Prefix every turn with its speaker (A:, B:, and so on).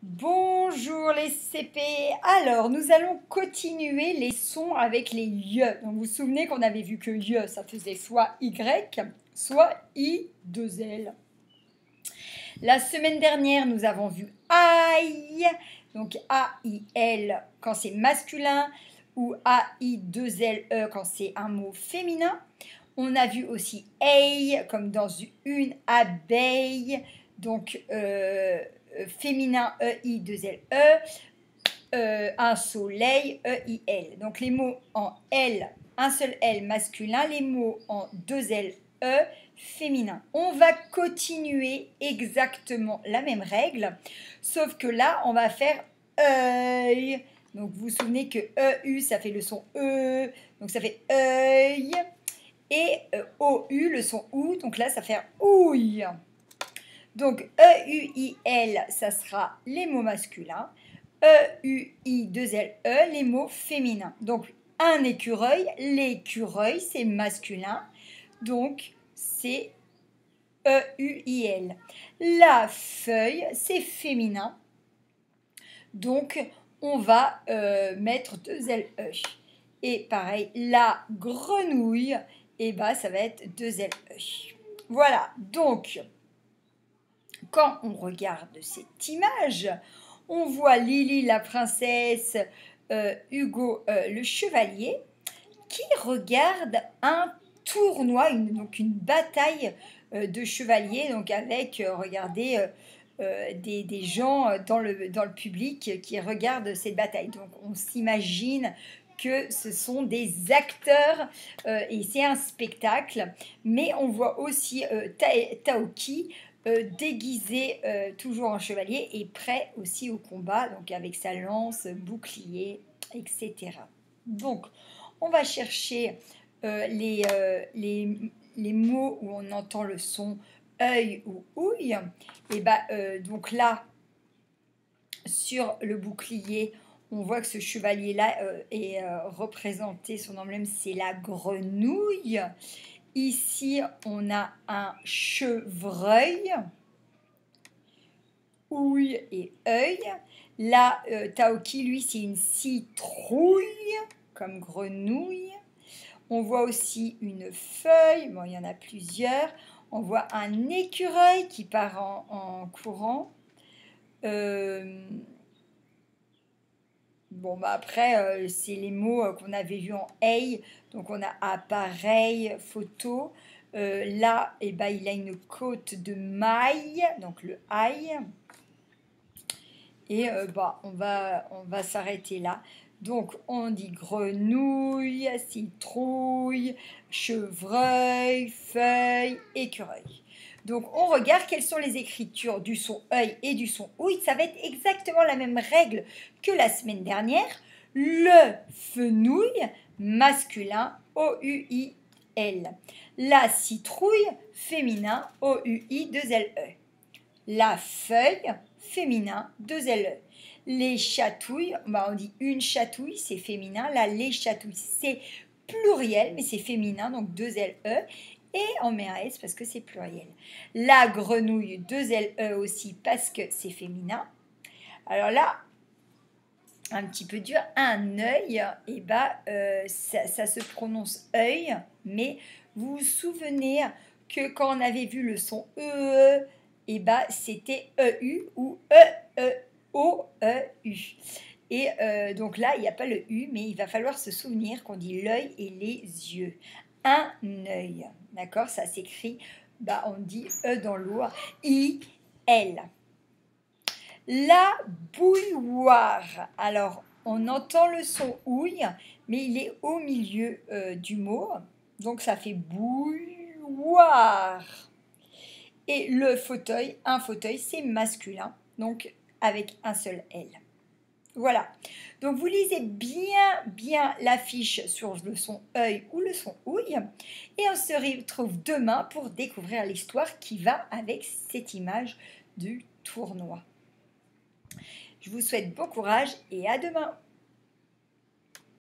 A: Bonjour les CP. Alors, nous allons continuer les sons avec les YE. Donc, vous vous souvenez qu'on avait vu que YE, ça faisait soit Y, soit I, 2 L. La semaine dernière, nous avons vu AI, donc A-I-L quand c'est masculin, ou A-I, 2 L-E quand c'est un mot féminin. On a vu aussi EI comme dans une abeille, donc féminin EI 2 LE, un soleil EIL. Donc les mots en L, un seul L masculin, les mots en 2 L E féminin. On va continuer exactement la même règle, sauf que là on va faire œil. Donc vous vous souvenez que EU ça fait le son E, donc ça fait œil. Et OU, le son OU, donc là, ça fait ouille. Donc EUIL, ça sera les mots masculins. EUI2LE, les mots féminins. Donc un écureuil, l'écureuil, c'est masculin. Donc c'est EUIL. La feuille, c'est féminin. Donc on va mettre 2 LE. Et pareil, la grenouille, et bah ça va être 2 LE. Voilà, donc quand on regarde cette image, on voit Lily la princesse, Hugo le chevalier, qui regarde un tournoi, donc une bataille de chevaliers, donc avec, regardez, des gens dans le public qui regardent cette bataille. Donc on s'imagine que ce sont des acteurs et c'est un spectacle, mais on voit aussi Taoki déguisé toujours en chevalier et prêt aussi au combat, donc avec sa lance, bouclier, etc. Donc on va chercher les mots où on entend le son œil ou ouille. Et bah, donc là, sur le bouclier, on voit que ce chevalier-là est représenté, son emblème, c'est la grenouille. Ici, on a un chevreuil, ouille et œil. Là, Taoki, lui, c'est une citrouille, comme grenouille. On voit aussi une feuille, bon, il y en a plusieurs. On voit un écureuil qui part en courant. Bon, bah après, c'est les mots qu'on avait vus en hey. Donc, on a appareil, photo. Là, eh ben, il a une côte de maille, donc le ail. Et bah, on va s'arrêter là. Donc, on dit grenouille, citrouille, chevreuil, feuille, écureuil. Donc, on regarde quelles sont les écritures du son œil et du son ouille. Ça va être exactement la même règle que la semaine dernière. Le fenouil, masculin, O-U-I-L. La citrouille, féminin, O-U-I-2-L-E. La feuille, féminin, 2 LE. Les chatouilles, bah on dit une chatouille, c'est féminin. Là, les chatouilles, c'est pluriel, mais c'est féminin, donc 2 LE. Et on met un S parce que c'est pluriel. La grenouille, 2 LE aussi parce que c'est féminin. Alors là, un petit peu dur, un œil, et bah, ça se prononce œil, mais vous vous souvenez que quand on avait vu le son E, et bah, c'était EU ou E-E-O-E-U. Et donc là, il n'y a pas le U, mais il va falloir se souvenir qu'on dit l'œil et les yeux. Un œil, d'accord? Ça s'écrit, bah, on dit E dans l'eau, I-L. La bouilloire. Alors, on entend le son ouille, mais il est au milieu du mot. Donc, ça fait bouilloire. Et le fauteuil, un fauteuil, c'est masculin, donc avec un seul L. Voilà. Donc, vous lisez bien l'affiche sur le son œil ou le son ouille. Et on se retrouve demain pour découvrir l'histoire qui va avec cette image du tournoi. Je vous souhaite bon courage et à demain.